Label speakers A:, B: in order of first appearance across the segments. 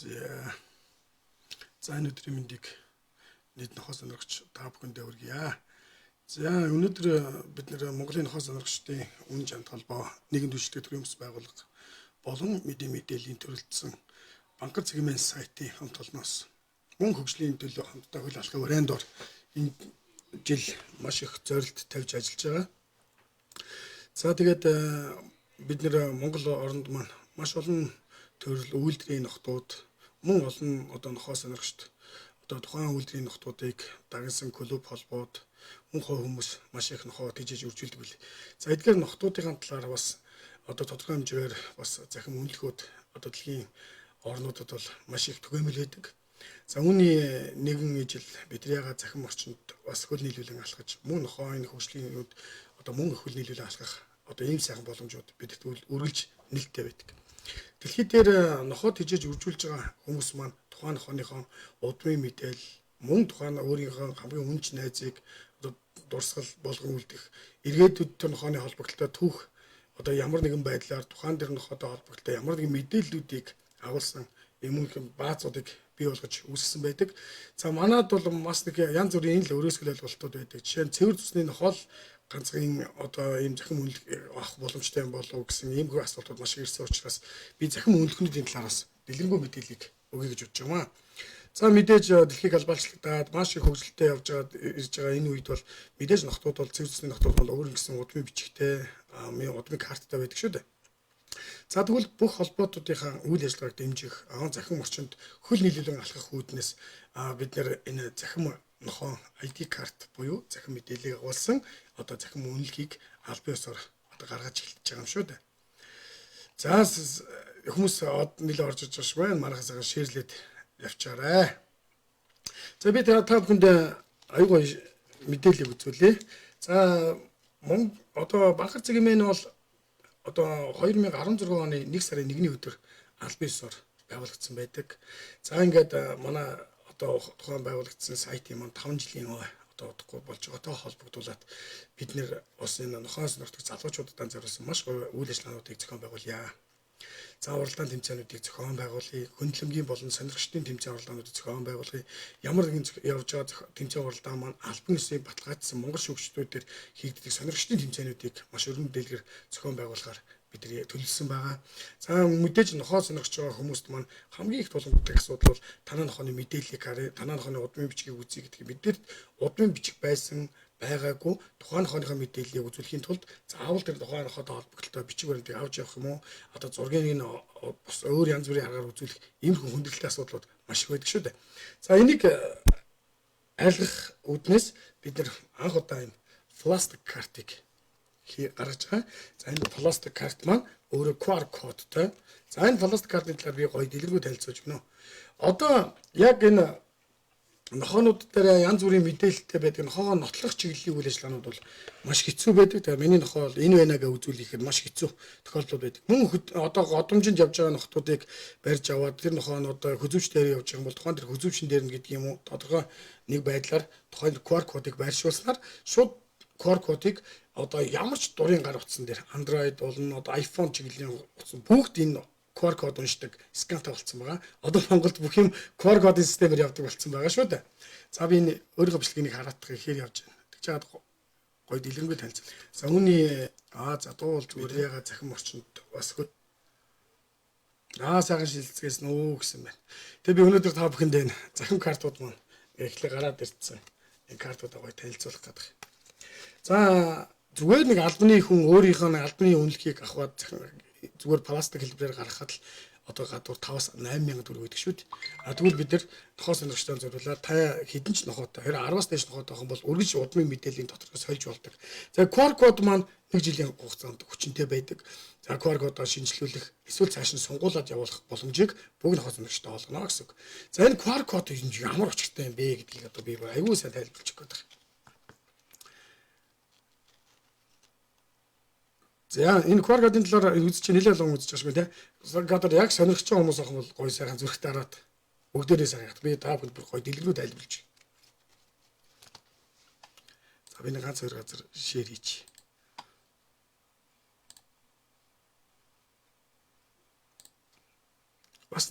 A: За өнөөдрийн мэндийг нийт нохоо сонирхч та бүхэндээ хүргье. За өнөөдөр бид нэр Монголын нохоо сонирхчдын үн чанд холбоо нийгэм дэвшилтийн төрийн өмс байгууллага болон мэдээллийн төрөлдсөн банкар цэгмэн сайтын хамт олноос мөн хөгжлийн төлөө хамтдаа хөл алхах вариандор энэ жил маш их зорилт тавьж ажиллаж байгаа. За тэгээд бид нэр Монгол оронд маань маш олон төрөл үйлдвэрийн нотууд мөн олон одоо нохоо сонирхчд одоо тухайн үйлдвэрийн нотуудыг дагнасан клуб холбоод мөн хой хүмүүс маш их нохоо тижээж үржүүлдэг бил. За эдгээр нотуудын талаар бас одоо тодорхой хэмжээгээр бас захим үнэлэхүүд одоо дэлхийн орнуудад бол маш их түгээмэл байдаг. За үүний нэгэн ижил бидний яга захим орчинд бас хөл нийлүүлэн алхаж мөн нохооны хөгжлийн үед одоо мөн хөл нийлүүлэн алхах одоо ийм сайхан боломжууд бидэрт үргэлж нэлттэй байдаг. Дэлхийд дээр нохоо тижээж үржүүлж байгаа хүмүүс маань тухайн нохооныхоо удмын мэдээлэл мөн тухайн өөрийнхөө хамгийн үнэч найзыг одоо дурсгал болгон үлдэх эргээдүйд тэр нохооны холбогдлолтой түүх одоо ямар нэгэн байдлаар тухайн тэр нохоотой холбогдлолтой ямар нэгэн мэдээллүүдийг агуулсан юм баазуудыг бий болгож үүсгэсэн байдаг. За манад бол бас нэг янз бүрийн л өрөөсгөл ойлголтууд байдаг. Жишээ нь цэвэр зүсний нохоо ганцхан одоо ийм захим үнэлэх авах боломжтой юм болов уу гэсэн ийм хөө асуултууд маш их ирсэн учраас би захим үнэлэхнүүдийн талаараас дэлгэрэнгүй мэдээллийг өгье гэж бодож байгаа. За мэдээж дэлхийг албаалчлагдаад маш их хөгжилтэй явж ирж байгаа энэ үед бол мэдээж нотууд бол цэвэр зүсний нотууд бол өөр нэгэн удмын бичгтэй удмын карттай байдаг шүү дээ. За тэгвэл бүх холбоотуудынхаа үйл ажиллагааг дэмжих захим орчинд хөл нийлүүлэн алхах үүднээс бид нэр энэ захим нохоо ID карт буюу захим мэдээллийг агуулсан одоо захим үнэлгийг аль биесээр одоо гаргаж эхэлж байгаа юм шүү дээ. За хүмүүс нэлээд орж иж байгаа байна. Маргасаа шеэрлээд явчаарай. За би та бүхэнд аюул мэдээллийг үзүүлье. За одоо банкар цэгмэн бол одоо 2016 оны 1 сарын 1-ний өдөр аль биесээр байгуулагдсан байдаг. За ингээд манай одоо тухайн байгуулагдсан сайтын маань 5 жилийн одоо удахгүй болж байгаатай холбогдуулаад бид нэр бас энэ нохоо сонирхдаг залуучуудад зориулсан маш гоё үйл ажиллагаануудыг зохион байгуулъя. За уралдаан тэмцээнүүдийг зохион байгуулъя. Хөндлөмгийн болон сонирхчдын тэмцээн уралдаануудыг зохион байгуулъя. Ямар нэгэн явж байгаа тэмцээн уралдаан маань албан ёсыг баталгаажсан монгол шүүгчдүүд хийгддэг сонирхчдын тэмцээнүүдийг маш өргөн дэлгэр зохион байгуулахаар бидний төлөвлөсөн байгаа. За мэдээж нохоо сонирхож байгаа хүмүүст маань хамгийн их тулгамддаг асуудал бол танаа нохооны мэдээллийг харъя, танаа нохооны удмын бичгийг үзье гэдэг. Биднэрт удмын бичиг байсан байгаагүй тухайн нохооныхоо мэдээллийг үзүүлэхийн тулд заавал тэр тухайн нохоотой холбогдолтой бичиг баримтыг авч явах юм уу? Одоо зургийг нь бас өөр янз бүрийн аргаар үзүүлэх иймэрхүү хүндрэлтэй асуудлууд маш их байдаг шүү дээ. За энийг айлгах үүднээс бид нар анх удаа энэ пластик картыг гаргаж байгаа. За энэ пластик карт маань өөрөө QR кодтой. За энэ пластик картын талаар би гоё дэлгэрэнгүй танилцуулж өгнө. Одоо яг энэ нохоонууд дээр янз бүрийн мэдээлэлтэй байдаг нохоогоо нотлох чиглэлийн үйл ажиллагаанууд бол маш хэцүү байдаг. Тэгээ миний нохоо бол энэ байна гэж үзүүлэхэд маш хэцүү тохиолдол байдаг. Мөн одоо годомжинд явж байгаа нохтуудыг барьж аваад тэр нохоо нь одоо хөзөвч дээр явж байгаа юм бол тухайн тэр хөзөвчин дээр нь гэдэг юм уу тодорхой нэг байдлаар тухайн QR кодыг байршуулснаар шууд QR кодыг одоо ямар ч дурын гар утсан дээр Android болон одоо iPhone чиглэлийн утсан бүгд энэ QR код уншдаг скантай болсон байгаа. Одоо Монголд бүх юм QR кодын системээр явдаг болсон байгаа шүү дээ. За би энэ өөрийнхөө бичлэгийг хараадах ихээр явж байна. Тэг чаад гоё дэлгэрэнгүй танилцал. За үүний за дуул зүгээр яга захим орчинд бас сайхан шилцгээс нөө гэсэн байна. Тэгээ би өнөөдөр та бүхэнд энэ захим картууд маань эхлээ гараад ирсэн. Энэ картуудаа гоё танилцуулах гэдэг. За зүгээр нэг албаны хүн өөрийнхөө албаны үнэлгийг авахад зүгээр пластик хэлбэрээр гаргахад л одоо гадуур 5-8 мянган төгрөг өгдөг шүү дээ. Тэгвэл бид нар нохоо сонирхчдаа зориулаад та хэдэн ч нохоотой 10-аас дээш нохоотой хүн бол үргэлж удмын мэдээллийн доторх сольж болдог. За QR код маань 1 жилийн хугацаанд хүчинтэй байдаг. За QR кодоо шинжилүүлэх эсвэл цааш нь сунгуулад явуулах боломжийг бүгд нохоо сонирхчдаа олгоно гэсэн үг. За энэ QR код ямар учиртай юм бэ гэдгийг одоо би аюул сайн тайлбарлаж өгөх гэдэг. За энэ QR кодын талаар үзэж нэлээд олон үзэж байгаа юм те. Гадар яг сонирхож байгаа хүмүүс ах бол гоё сайхан зүрхт хараад бүгдээрээ сайн. Би та бүхэнд бүр гоё дэлгэрэнгүй тайлбарлаж. За би нэг ганц хоёр газар шеэр хийчих. бас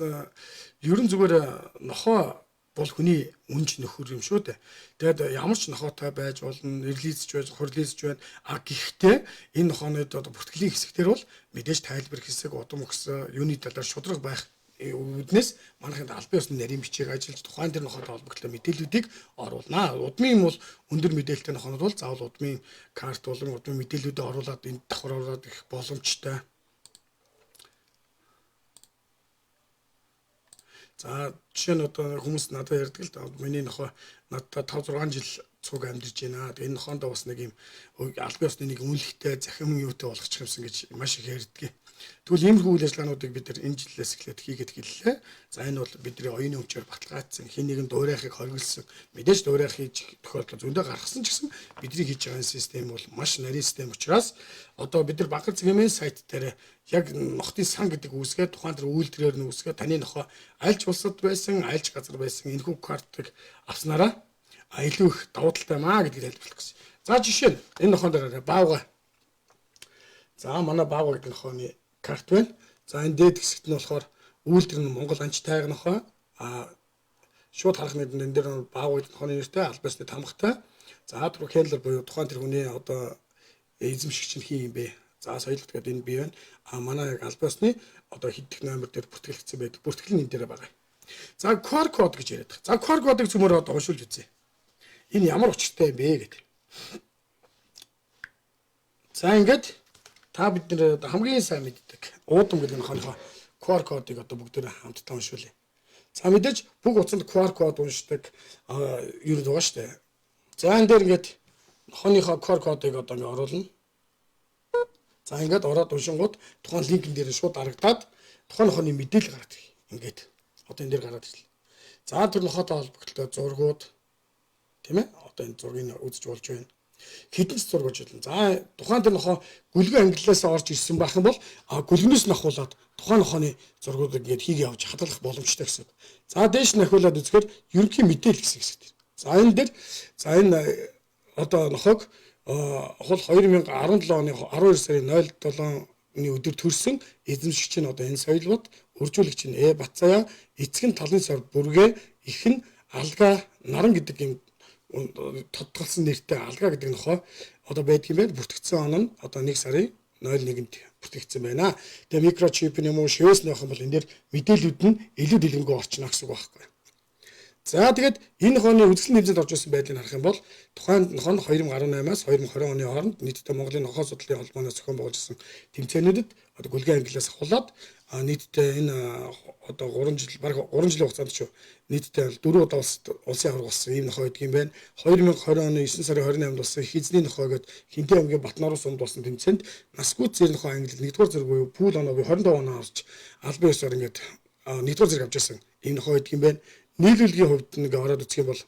A: ерөн зүгээр нохоо бол хүний үнж нөхөр юм шүү дээ. Тэгээд ямар ч нохоотой байж болно, релизч байж, хурлизч байна. Гэхдээ энэ нохоонууд одоо бүртгэлийн хэсэгтэр бол мэдээж тайлбар хэсэг, удам өгсөн юуны талаар шудраг байх үүднээс манайхын албан ёсны нарийн бичиг ажиллаж тухайн дээр нохоотой холбогдсон мэдээллүүдийг оруулнаа. Удмын бол өндөр мэдээлэлтэй нохоонууд бол заавал удмын карт болон удмын мэдээллүүдээ оруулаад энд давхар оруулаад их боломжтой. За жишээ нь одоо хүмүүс надад ярьдаг л да. Миний нохоо надад 5 6 жил цуг амьдарч байна. Тэгээ энэ нохоондоо бас нэг юм албан ёсны нэг үнэлэхтэй захим юутай болгочих юмсан гэж маш их ярьдаг. Тэгвэл иймэрхүү үйл ажиллагаануудыг бид нар энэ жилээс эхлээд хийгээд эхэллээ. За энэ бол бидний оюуны өмчөөр баталгаажсан, хин нэгэн дуурайхыг хоригдсан, мэдээж дуурайх хийж тохиолдол зөндөө гаргасан ч гэсэн бидний хийж байгаа систем бол маш нарийн систем учраас одоо бид нар Багар цэгийн сайт дээр яг нохтын сан гэдэг үүсгээд тухайн тэр үйлдвэрээр нь үүсгээд таны нохоо альж улсад байсан, альж газар байсан энэхүү картыг авснараа илүү их давуу талтай маа гэдгийг тайлбарлах гэсэн. За жишээ нь энэ нохоон дээр баавга. За манай баавга гэдэг нохооны карт байна. За энэ дээд хэсэгт нь болохоор үйлдвэр нь Монгол анч тайг нохоо. Шууд харах нэрэнд энэ дээр баавга гэдэг нохооны нэртэй албасны тамгатай. За түрүү хендлер буюу тухайн тэр хүний одоо эзэмшигч нь хин юм бэ? За соёлт гэдэг энэ бий байна. Манай яг албасны одоо хэддэх номер дээр бүртгэлэгдсэн байдаг. Бүртгэл нь энэ дээр байгаа. За QR код гэж яриад байгаа. За QR кодыг зөвмөр одоо уншуулж үзье. Энэ ямар учиртай юм бэ гэдэг. За ингээд та бид нэр хамгийн сайн мэддэг уудам гэдэг нохооныхоо QR кодыг одоо бүгдээрээ хамтдаа уншуулъя. За мэдээж бүх утсанд QR код уншдаг юу нэг байгаа шүү дээ. За энэ дээр ингээд нохооныхоо QR кодыг одоо ингээд оруулна. За ингээд ороод уншингууд тухайн линкэн дээр шууд харагдаад тухайн нохооны мэдээлэл гараад ирэх. Ингээд одоо энэ дээр гараад ирлээ. За тэр нохоотой холбогдолтой зургууд тийм ээ одоо энэ зургийг үзэж болж байна. Хэдэн ч зураг болж байна. За тухайн тэр нохоо гүлгэн ангиллаас орж ирсэн байх юм бол гүлгнээс нь ахуулаад тухайн нохооны зургуудыг ингээд хийгээ явж хадгалах боломжтой гэсэн. За дээш нь ахиулаад үзэхээр ерөнхий мэдээлэл гэсэн хэсэг. За энэ дээр за энэ одоо нохоог хол 2017 оны 12 сарын 07-ны өдөр төрсэн эзэмшигч нь одоо энэ соёлбод үржүүлэгч нь Бацая эцэг нь талын сар бүргээ их нь алга наран гэдэг юм тодтолсон нэртэй алга гэдэг нохоо одоо байдаг юм байна. Бүртгэгдсэн он нь одоо 1 сарын 01-нд бүртгэгдсэн байна. Тэгээ микрочип юм уу шивээс нөх юм бол энэ дээр мэдээлүүд нь илүү дэлгэнгүй орчно гэсэн үг байхгүй. За тэгээд энэ нохооны үзэсгэлэн тэмцээнд орж ирсэн байдлыг харах юм бол тухайн нохоо нь 2018-аас 2020 оны хооронд нийтдээ Монголын нохоо судлалын холбооноос зохион байгуулсан тэмцээнүүдэд одоо гүлгэн ангиллаас ахуулаад нийтдээ энэ одоо 3 жил баг 3 жилийн хугацаанд ч нийтдээ 4 удаа улсын аварга болсон ийм нохоо гэдэг юм байна. 2020 оны 9 сарын 28-нд болсон их эзний нохоо гэдэг Хинтээ аймгийн Батнаруу сумд болсон тэмцээнд Наскүт зэрэг нохоо англи 1-р зэрэг буюу пул оноогийн 25 оноо авч албан ёсоор ингээд 1-р зэрэг авч ирсэн ийм нохоо гэдэг юм байна. Нийлүүлгийн хувьд нэг ороод үзэх юм бол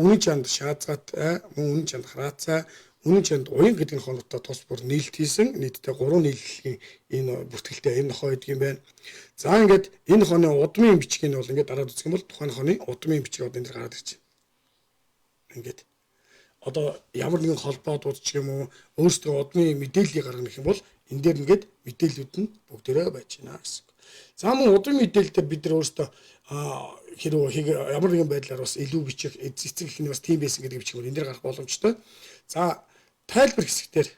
A: үнэн чанд шаазгатай, үнэн чанд хараацай, үнэн чанд уян гэдэг нохоонуудтай тус бүр нийлт хийсэн нийтдээ 3 нийллийн энэ бүртгэлтэй энэ нохоо гэдэг юм байна. За ингээд энэ нохооны удмын бичгийг нь бол ингээд дараад үзэх юм бол тухайн нохооны удмын бичиг одоо энэ дээр гараад ирж байна. Ингээд одоо ямар нэгэн холбоо дуудчих юм уу өөрсдөө удмын мэдээллийг гаргах гэх юм бол энэ дээр ингээд мэдээллүүд нь бүгдээрээ байж байна гэсэн. За мөн удмын мэдээлэлээр бид нар өөрсдөө хэрэг ямар нэгэн байдлаар бас илүү бичих эцэг их нь бас тийм байсан гэдэг бичгээр энэ дээр гарах боломжтой. За тайлбар хэсгээр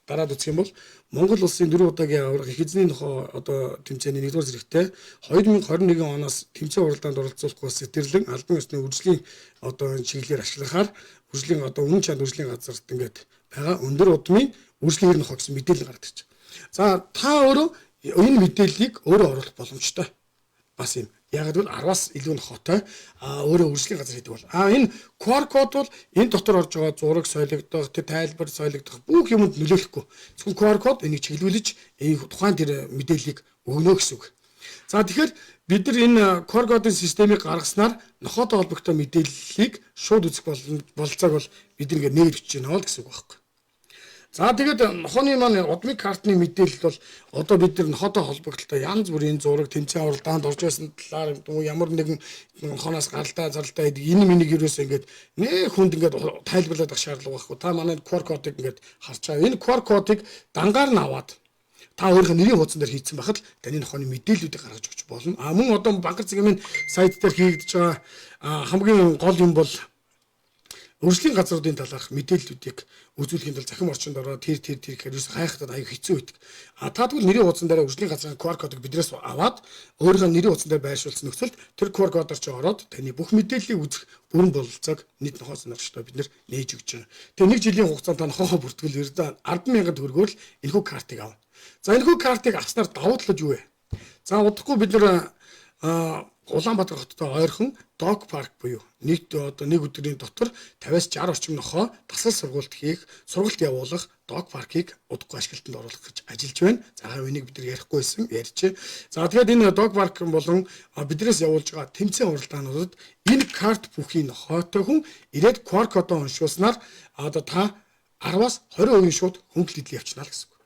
A: дараад үзэх юм бол Монгол улсын 4 удаагийн аварга их эзний нохоо одоо тэмцээний 1-р зэрэгтэй 2021 оноос тэмцээн уралдаанд оролцуулахгүй сэтэрлэн албан ёсны үржлийн одоо чиглэлээр ашиглахаар үржлийн одоо үнэн чанд үржлийн газарт ингээд байгаа өндөр удмын үржлийн нохоо гэсэн мэдээлэл гараад ирж байна. За та өөрөө энэ мэдээллийг өөрөө оруулах боломжтой. Бас юм. Яг л 10-аас илүү нохоотой өөрөө үржлийн газар хийдэг бол энэ QR код бол энэ дотор орж байгаа зураг соёлогдох, тэр тайлбар соёлогдох бүх юмд нөлөөлөхгүй. Зөвхөн QR код энийг чиглүүлж тухайн тэр мэдээллийг өгнө гэсэн үг. За тэгэхээр бид нар энэ QR кодын системийг гаргаснаар нохоотой холбогдсон мэдээллийг шууд үзэх бололцоог бол бид ингээд нээж өгч байна гэсэн үг байхгүй. За тэгээд нохооны маань удмын картны мэдээлэл бол одоо бид нар нохоотой холбогдолтой янз бүрийн зураг тэмцээн уралдаанд орж байсан талаар ямар нэгэн нохооноос гаралтай зарлалтай энэ миний юурээс ингээд нэг хүнд ингээд тайлбарлаад авах шаардлага байхгүй. Та манай QR кодыг ингээд харж байгаа. Энэ QR кодыг дангаар нь аваад Та өөрийнхөө нэрийн хуудсан дээр хийцэн байхад таны нохооны мэдээллүүдийг гаргаж өгч болно. Мөн одоо банкар цэгийн сайт дээр хийгдэж байгаа хамгийн гол юм бол өрсөлдөлийн газруудын талаарх мэдээллүүдийг үзүүлэхийн тулд захим орчинд ороод тэр гэхээр юус хайхтад аюу хэцүү байдаг. Та тэгвэл нэрийн хуудсан дээр өрсөлдөлийн газрын QR кодыг биднээс аваад өөрийнхөө нэрийн хуудсан дээр байршуулсан нөхцөлд тэр QR кодоор ч ороод таны бүх мэдээллийг үзэх бүрэн бололцоог нийт нохоо сонирхчдод бид нээж өгч байгаа. Тэгээ 1 жилийн хугацаанд та нохоогоо бүртгэл ердөө 10,000 төгрөгөөр энэхүү картыг ав. За энэхүү картыг авснаар давуу талууд юу вэ? За удахгүй бид Улаанбаатар хоттой ойрхон Dog Park буюу нэг өдрийн дотор 50-60 орчим нохоо дасгал сургалт хийх, сургалт явуулах Dog Park-ыг удахгүй ашиглалтанд оруулах гэж ажиллаж байна. За энийг бид ярихгүйсэн ярьж. За тэгээд энэ Dog Park болон биднээс явуулж байгаа тэмцээн уралдаануудад энэ карт бүхий нохоотой хүн ирээд QR кодоо уншуулснаар та 10-аас 20% шууд хөнгөлөлт идэл явуулна гэсэн үг.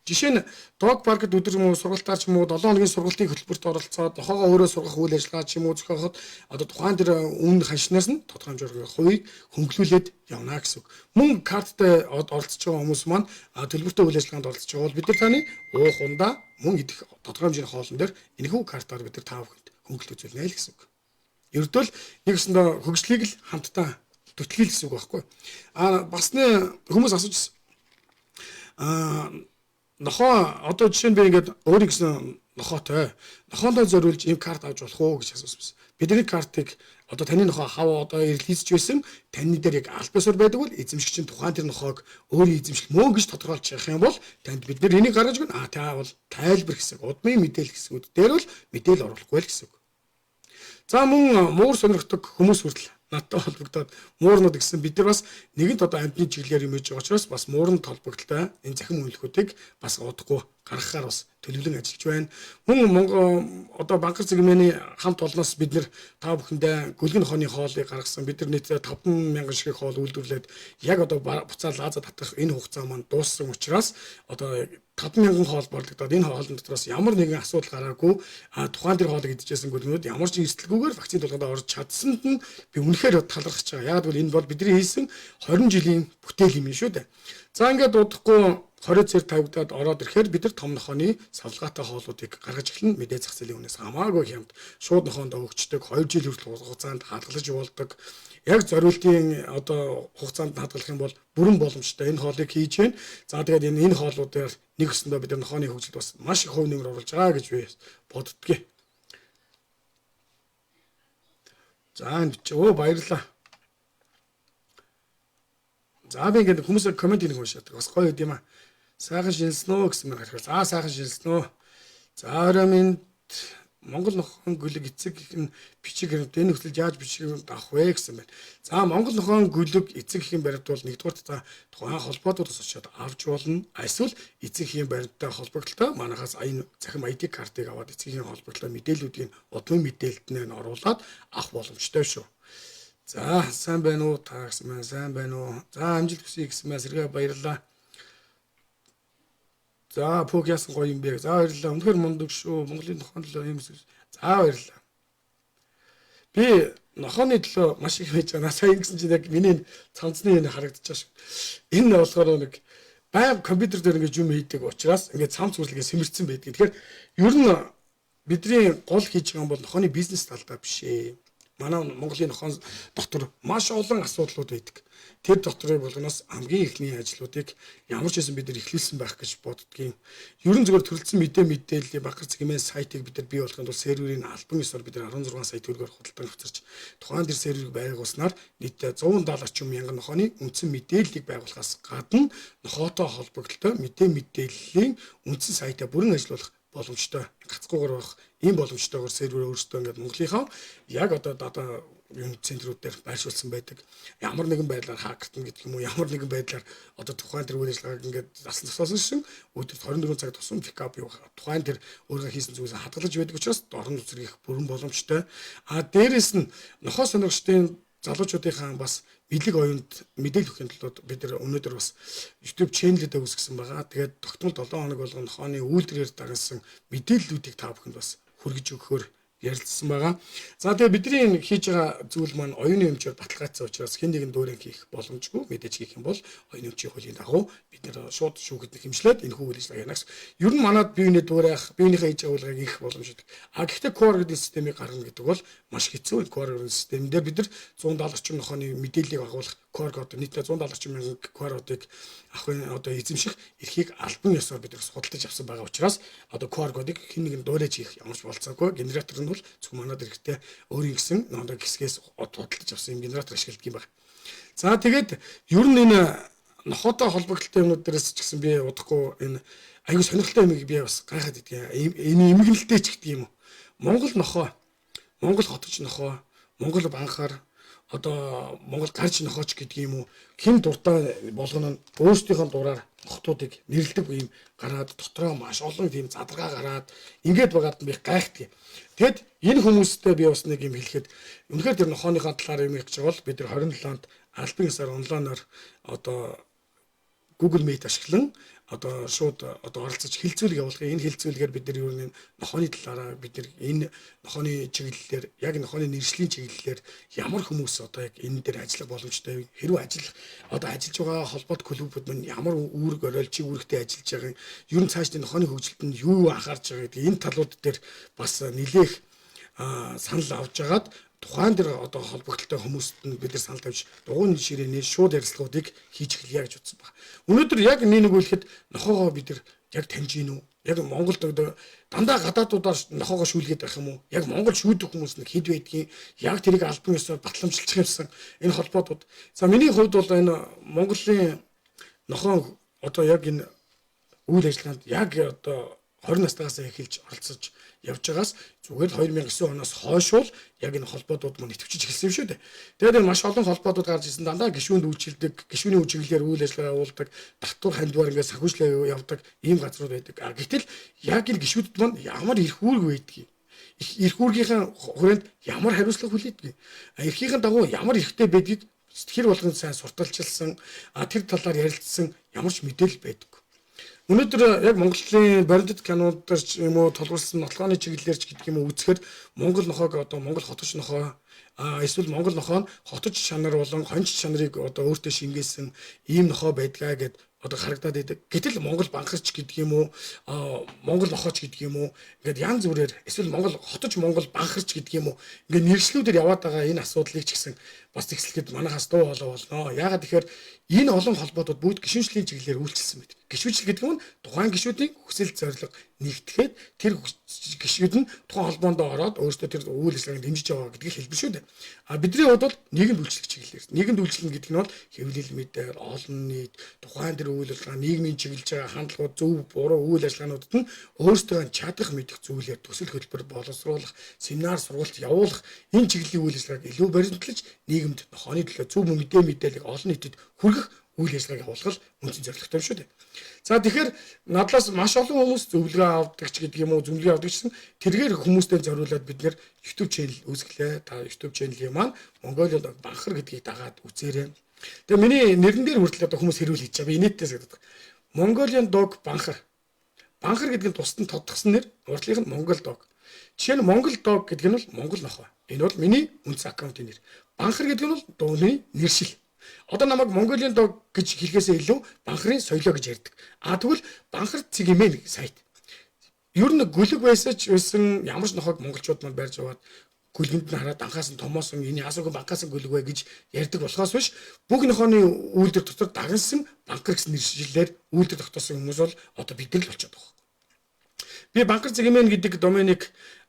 A: Жишээ нь Dog Park-д өдөр сургалтаар ч юм уу 7 хоногийн сургалтын хөтөлбөрт оролцоод нохоогоо өөрөө сургах үйл ажиллагаа ч юм уу зохиоход тухайн тэр үн ханшнаас нь тодорхой хэмжээний хувийг хөнгөлүүлээд явна гэсэн үг. Мөн карттай оролцож байгаа хүмүүс маань төлбөртэй үйл ажиллагаанд оролцож байгаа бол бид нар таны уух ундаа мөн идэх тодорхой хэмжээний хоолн дээр энэхүү картаар бид нар та бүхэнд хөнгөлөлт үзүүлнэ л гэсэн үг. Ердөө л нэг өсөндөө хөгжлийг л хамтдаа төтлөе гэсэн үг байхгүй. Бас хүмүүс асууж нохоо одоо жишээ нь би ингээд өөрийн гэсэн нохоотой зориулж ийм карт авч болох уу гэж асуусан. Бидний картыг одоо таны нохоо хав одоо релизж байсан таны дээр яг аль бисаар байдаг бол эзэмшигч нь тухайн тэр нохоог өөрийн эзэмшил мөн гэж тодорхойлж явах юм бол танд бид нар энийг гаргаж өгнө. Та бол тайлбар хэсэг, удмын мэдээлэл хэсгүүд дээр бол мэдээлэл оруулахгүй л гэсэн үг. За мөн муур сонирхдаг хүмүүс хүртэл надтай холбогдоод муурнууд гэсэн бид нар бас нэгэнт одоо амьтны чиглэлээр юм хийж байгаа учраас бас мууранд холбогдолтой энэ захим үнэлэхүүдийг бас удахгүй гаргахаар бас төлөвлөн ажиллаж байна. Мөн одоо банкар цэгмэний хамт олноос бид нэр та бүхэндээ гөлгөн нохооны хоолыг гаргасан. Бид нар нийтдээ 5,000 шиг хоол үйлдвэрлээд яг одоо буцаа лааза татах энэ хугацаа маань дууссан учраас одоо 5,000 хоол борлогдоод энэ хоолны дотроос ямар нэгэн асуудал гараагүй тухайн тэр хоолыг идчихсэн гөлгөнүүд ямар ч эрсдэлгүйгээр вакцины тулганд орж чадсанд нь би үнэхээр талархаж байгаа. Яг бол энэ бол бидний хийсэн 20 жилийн бүтээл юм шүү дээ. За ингээд удахгүй 20 цэр тавигдаад ороод ирэхээр бид нар том нохооны савлгаатай хоолуудыг гаргаж эхэлнэ. Мэдээ зах зээлийн үнээс хамаагүй хямд шууд нохоонд өгчдөг 2 жил хүртэл хугацаанд хадгалж явуулдаг. Яг зориултын одоо хугацаанд хадгалах юм бол бүрэн боломжтой энэ хоолыг хийж байна. За тэгээд энэ хоолуудаар нэг өсөндөө бид нар нохооны хөгжилд бас маш их хувь нэмэр оруулж байгаа гэж би боддгоо. За баярлалаа. За би ингээд хүмүүсийн комментиг уншаад бас гоё юм аа. Сайхан шинэлсэн үү гэсэн мээр харах. За сайхан шинэлсэн үү. За орой минь Монгол нохойн гүлэг эцэг гэх нь бичиг хэрэгт энэ нөхцөлд яаж бичиг авах вэ гэсэн байна. За Монгол нохойн гүлэг эцэг гэх баримт бол нэгдүгээр та тухайн холбоотуудаас очиод авч болно. Эсвэл эцэг гэх баримттай холбогдлоо манахаас захим ID картыг аваад эцэг гэх холбогдлоо мэдээллүүдийн удмын мэдээлэлд нь оруулаад авах боломжтой шүү. За сайн байна уу та гэсэн маань сайн байна уу. За амжилт хүсье гэсэн маань сэргээ баярлалаа. За пүг яасан гоё юм бэ. За баярлалаа. Үнэхээр мундаг шүү. Монголын нохооны төлөө юм эсвэл. За баярлалаа. Би нохооны төлөө маш их хийж байна. Сая ингэсэн чинь яг миний цанцны энэ харагдчихаа шүү. Энэ болохоор нэг байнга компьютер дээр ингэж юм хийдэг учраас ингээд цамц хүрлэгээ сэмэрсэн байдаг. Тэгэхээр ер нь бидний гол хийж байгаа юм бол нохооны бизнес талдаа биш ээ. Манай Монголын нохоон дотор маш олон асуудлууд байдаг. Тэр доторын болгоноос хамгийн ихний ажлуудыг ямар ч хэсэн бид нар эхлүүлсэн байх гэж боддгийн. Ерөн зөвөр төрөлцсөн мэдээллийн банкар цэгмээ сайтыг бид нар бий болгохын тулд серверийн албан ёсоор бид нар 16 сая төгрөгөөр худалдан авчирч тухайн тэр серверийг байгуулснаар нийтдээ 170 орчим мянган нохооны үндсэн мэдээллийг байгуулахаас гадна нохоотой холбогдолтой мэдээллийн үндсэн сайтаа бүрэн ажиллуулах боломжтой гацхгүйгээр байх ийм боломжтойгоор сервер өөрсдөө ингээд Монголынхаа яг одоо юм центрүүд дээр байршуулсан байдаг. Ямар нэгэн байдлаар хакертна гэдэг юм уу, ямар нэгэн байдлаар одоо тухайн тэр үйл ажиллагааг ингээд заслан зогсоосон шин өдөрт 24 цаг тусам пикап явах тухайн тэр өөрөө хийсэн зүйлсээ хадгалж байдаг учраас орон нутгийн бүрэн боломжтой. Дээрээс нь нохоо сонирхчдын залуучуудынхаа бас бэлэг оюунд мэдээлэл өгөхийн тулд бид нар өнөөдөр бас YouTube channel-д үүсгэсэн байгаа. Тэгээд тогтмол 7 хоног болгоно нохооны үйлдвэрээр дагнасан мэдээллүүдийг та бүхэнд бас хүргэж өгөхөөр ярилцсан байгаа. За тэгээ бидний энэ хийж байгаа зүйл маань оюуны өмчөөр баталгаажсан учраас хэн нэгэн дөөрэн хийх боломжгүй. Мэдээж хийх юм бол оюуны өмчийн хуулийн дагуу бид нэр шууд шүүхэд хэмжлээд энэ хүү үйлчлэг янагс. Ер нь манад биений дуурайх, биенийхээ хийж байгаа үйлгийг хийх боломжтой. А гэхдээ core гэдэг системийг гаргана гэдэг бол маш хэцүү. Core систем дээр бид нар 170 орчим нохооны мэдээллийг агуулах core код нийтдээ 170 орчим мянган core-уудыг авахын одоо эзэмших эрхийг албан ёсоор бид нар судалдаж авсан байгаа учраас одоо core кодыг хэн нэгэн дуурайж хийх ямарч болцоогүй. Генератор нь бол зөвхөн манад эрэхтэй өөрийн гэсэн одоо хэсгээс судалдаж авсан юм генератор ашигладаг юм байна. За тэгээд ер нь энэ нохоотой холбогдолтой юмнууд дээрээс ч гэсэн би удахгүй энэ аюу сонирхолтой юмыг би бас гайхаад идэх. Энэ эмгэнэлтэй ч гэдэг юм уу. Монгол нохоо, Монгол хотч нохоо, Монгол банхаар одоо Монгол гарч нохооч гэдэг юм уу. Хэн дуртай болгоно нь өөрсдийнхөө дураар нохтуудыг нэрлэдэг юм гараад дотроо маш олон тийм задаргаа гараад ингээд байгаад би гайхдаг. Тэгэд энэ хүмүүстэй би бас нэг юм хэлэхэд үнэхээр тэр нохооныхоо талаар юм ярьж байгаа бол бид нар 27-нд албан ёсоор онлайнаар одоо Google Meet ашиглан одоо шууд одоо оролцож хилцүүлэг явуулах. Энэ хилцүүлгээр бид нар юу нэг нохооны талаараа бид нар энэ нохооны чиглэлээр яг нохооны нэршлийн чиглэлээр ямар хүмүүс одоо яг энэ дээр ажиллах боломжтой вэ? Хэрвээ одоо ажиллаж байгаа холбоот клубүүд мань ямар үүрэг оройлчиг үүрэгтэй ажиллаж байгаа юм? Ер нь цаашдын нохооны хөгжилтөнд юу анхаарч байгаа гэдэг энэ талууд дээр бас нэлээх санал авч агаад тухайн дээр одоо холбогдолтой хүмүүст нь бид нар санал тавьж дугуйн ширээний шууд ярилцлагуудыг хийж эхэлье гэж утсан байна. Өнөөдөр яг нэг үлэхэд нохоогоо бид нар яг таньж гин үү? Яг Монголд дандаа гадаадуудаар нохоогоо шүүлгээд байх юм уу? Яг Монгол шүүдэх хүмүүс нэг хэд байдгийг яг тэрийг албан ёсоор батламжилчих юмсан энэ холбоотууд. За миний хувьд бол энэ Монголын нохоо одоо яг энэ үйл ажиллагаанд яг одоо 20 настайгаас эхэлж оролцож явж байгаас зүгээр 2009 оноос хойш бол яг энэ холбоотууд мань идэвхжиж эхэлсэн юм шүү дээ. Тэгээд маш олон холбоотууд гарч ирсэн дандаа гишүүнд үйлчилдэг, гишүүний үжиглэлээр үйл ажиллагаа явуулдаг, татвар хандвар ингээд санхүүжлээ явдаг ийм газрууд байдаг. Гэтэл яг энэ гишүүдэд мань ямар эрх үүрэг байдгийг, эрх үүргийнхээ хүрээнд ямар хариуцлага хүлээдэг, эрхийн дагуу ямар эрхтэй байдгийг сэтгэл болгонд сайн сурталчилсан, тэр талаар ярилцсан ямар ч мэдээлэл байдаг. Өнөөдөр яг Монголын баримтат кинонууд ч юм уу толгорсон нотлооны чиглэлээр ч гэдэг юм уу үзэхэд Монгол нохоог одоо Монгол хотч нохоо эсвэл Монгол нохоо нь хотч чанар болон хонч чанарыг одоо өөртөө шингээсэн ийм нохоо байдгаа гэд одоо харагдаад байдаг. Гэтэл Монгол банхарч гэдэг юм уу Монгол нохооч гэдэг юм уу ингээд янз бүрээр эсвэл Монгол хотч Монгол банхарч гэдэг юм уу ингээд нэршлүүдээр яваад байгаа энэ асуудлыг ч гэсэн бас зэгслэхэд манайхаас дуу хоолой болно. Яагаад тэгэхээр энэ олон холбоотууд бүгд гишүүнчлийн чиглэлээр үйлчилсэн байдаг. Гишүүнчил гэдэг нь тухайн гишүүдийн хүсэл зорилго нэгтгэхэд тэр гишүүд нь тухайн холбоонд ороод өөрсдөө тэр үйл ажиллагааг дэмжиж яваа гэдгийг хэлбэр шүү дээ. Бидний хувьд бол нийгэмд үйлчлэх чиглэлээр. Нийгэмд үйлчлэх гэдэг нь бол хэвлэл мэдээ, олон нийт, тухайн тэр үйл ажиллагаа, нийгмийн чиглэж байгаа хандлагууд, зөв буруу үйл ажиллагаануудад нь өөрсдөө чадах мэдэх зүйлээр төсөл хөтөлбөр боловсруулах, семинар сургалт явуулах энэ чиглэлийн үйл ажиллагааг илүү баримтлаж нийгэмд нохооны төлөө зөв мэдээллийг олон нийтэд хүргэх үйл ажиллагааг явуулах үндсэн зорилготой юм шүү дээ. За тэгэхээр надлаас маш олон хүмүүс зөвлөгөө авдаг ч гэдэг юм уу зөвлөгөө авдаг гэсэн тэргээр хүмүүстэй зориулаад бид нэр YouTube channel үүсгэлээ. Та YouTube channel-ийн маань Mongolian Dog банхар гэдгийг дагаад үзээрэй. Тэгээ миний нэрэн дээр хүртэл одоо хүмүүс хэрүүл хийж байгаа. Би инээдтэй санагдав. Mongolian Dog банхар. Банхар гэдэг нь тусад нь тодтгсон нэр, урдлынх нь Mongol Dog. Жишээ нь Mongol Dog гэдэг нь бол Монгол нохоо. Энэ бол миний үндсэн аккаунтын нэр. Банхар гэдэг нь бол дууны нэршил. Одоо намайг Mongolian Dog гэж хэлхээсээ илүү банхрын соёлоо гэж ярьдаг. Тэгвэл банхар цэгмэн сайт. Ер нь гүлэг байсан ямар ч нохойг монголчууд маань барьж аваад гүлгэнд нь хараад анхаас нь томоосон энэ яасаагүй банкаас нь гүлэг бай гэж ярьдаг болохоос биш бүх нохооны үйлдвэр дотор дагансан банкар гэсэн нэршиллээр үйлдвэр тогтоосон хүмүүс бол одоо бид нар л болчиход байгаа. Би банкар цэгмэн гэдэг доменыг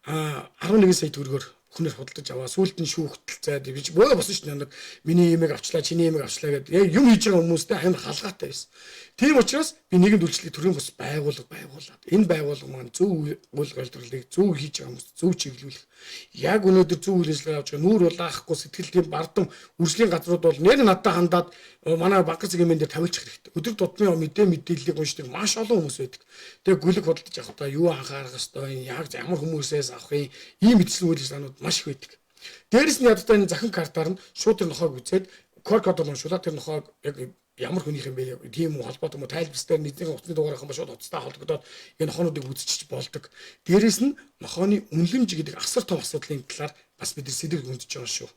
A: 11 сая төгрөгөөр хүнээр худалдаж аваа. Сүүлд нь шүүхтэл зайд бич бөө босон ш нь нэг миний имийг авчлаа, чиний имийг авчлаа гэдэг. Яг юм хийж байгаа хүмүүстэй амар халгаатай байсан. Тийм учраас би нэгэн үйлчлэгийг төрийн бас байгуулад энэ байгууллага маань зөв үйл голдролыг зөв хийж байгаа хүмүүст зөв чиглүүлэх. Яг өнөөдөр зөв үйл ажиллагаа явуулж байгаа нүүр улаахгүй сэтгэлийн бардам үржлийн газрууд бол яг надтай хандаад манай банкар цэгмэн дээр тавилчих хэрэгтэй. Өдөр тутмын мэдээллийг уншдаг маш олон хүмүүс байдаг. Тэгээ гүлэг худалдаж авах та юу анхаарах ёстой, яг ямар хүмүүсээс авах ийм эзлэн үйл ажиллагаанууд маш их байдаг. Дээрээс нь ядтай энэ захин картаар нь шууд тэр нохойг үзээд QR код уншуулаад тэр нохойг яг ямар хүнийх юм бэ? Тийм үү холбоотой юм уу? Тайлбарстай нэгэн утасны дугаарах юм ба шууд утастай холбогдоод энэ нохоонуудыг үзчих болдог. Дээрээс нь нохооны үнэлэмж гэдэг асар том асуудлын талаар бас бид нар сэдв хөндөж байгаа шүү.